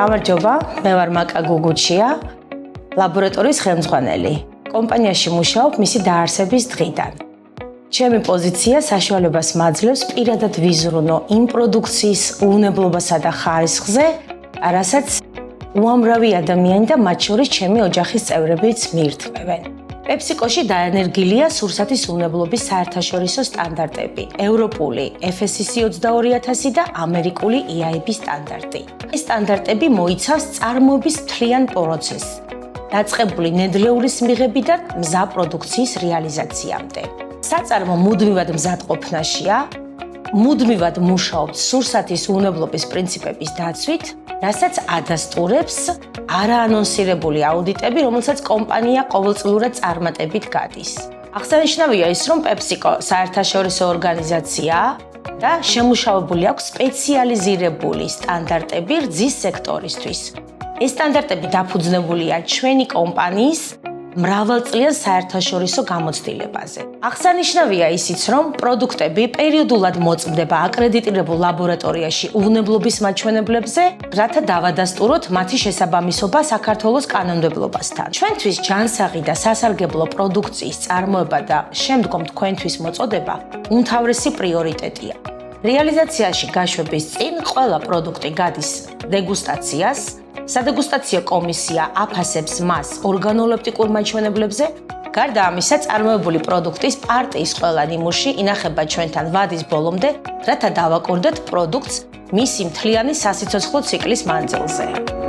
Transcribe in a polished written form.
გამარჯობა, მე ვარ მაკა გუგუჩია, ლაბორატორიის ხელმძღვანელი. კომპანიაში მუშაობ მისი დაარსების დღიდან. ჩემი პოზიცია საშუალებას მაძლევს პირადად ვიზრუნო იმ პროდუქციის უვნებლობასა და ხარისხზე, რასაც უამრავი ადამიანი და მათ შორის ჩემი ოჯახის წევრებიც მიირთმევენ. PepsiCo-ში დაენერგილია სურსათის უვნებლობის საერთაშორისო სტანდარტები, ევროპული FSC 22000 და ამერიკული EIB სტანდარტი. ეს სტანდარტები მოიცავს წარმოების მთლიან პროცესს, დაწყებული ნედლეულის მიღებიდან მზა პროდუქციის რეალიზაციამდე. საწარმო მუდმივად მზადყოფნაშია, მუდმივად მუშაობთ სურსათის უვნებლობის პრინციპების დაცვით, რასაც ადასტურებს არაანონსირებული აუდიტები, რომელსაც კომპანია ყოველწლიურად წარმატებით გადის. აღსანიშნავია ის, რომ PepsiCo საერთაშორისო ორგანიზაციაა და შემუშავებული აქვს სპეციალიზირებული სტანდარტები რძის სექტორისთვის. ეს სტანდარტები დაფუძნებულია ჩვენი კომპანიის მრავალწლიან საერთაშორისო გამოცდილებაზე. აღსანიშნავია ისიც, რომ პროდუქტები პერიოდულად მოწმდება აკრედიტირებულ ლაბორატორიაში უვნებლობის მაჩვენებლებზე, რათა დავადასტუროთ მათი შესაბამისობა საქართველოს კანონმდებლობასთან. ჩვენთვის ჯანსაღი და სასარგებლო პროდუქციის წარმოება და შემდგომ თქვენთვის მოწოდება უმთავრესი პრიორიტეტია. რეალიზაციაში გაშვების წინ ყველა პროდუქტი გადის დეგუსტაციას. სადეგუსტაციო კომისია აფასებს მას ორგანოლეპტიკურ მაჩვენებლებზე. გარდა ამისა, წარმოებული პროდუქტის პარტიის ყველა ნიმუში ინახება ჩვენთან ვადის ბოლომდე, რათა დავაკორდეთ პროდუქტს მისი მთლიანი სასიცოცხლო ციკლის მანძილზე.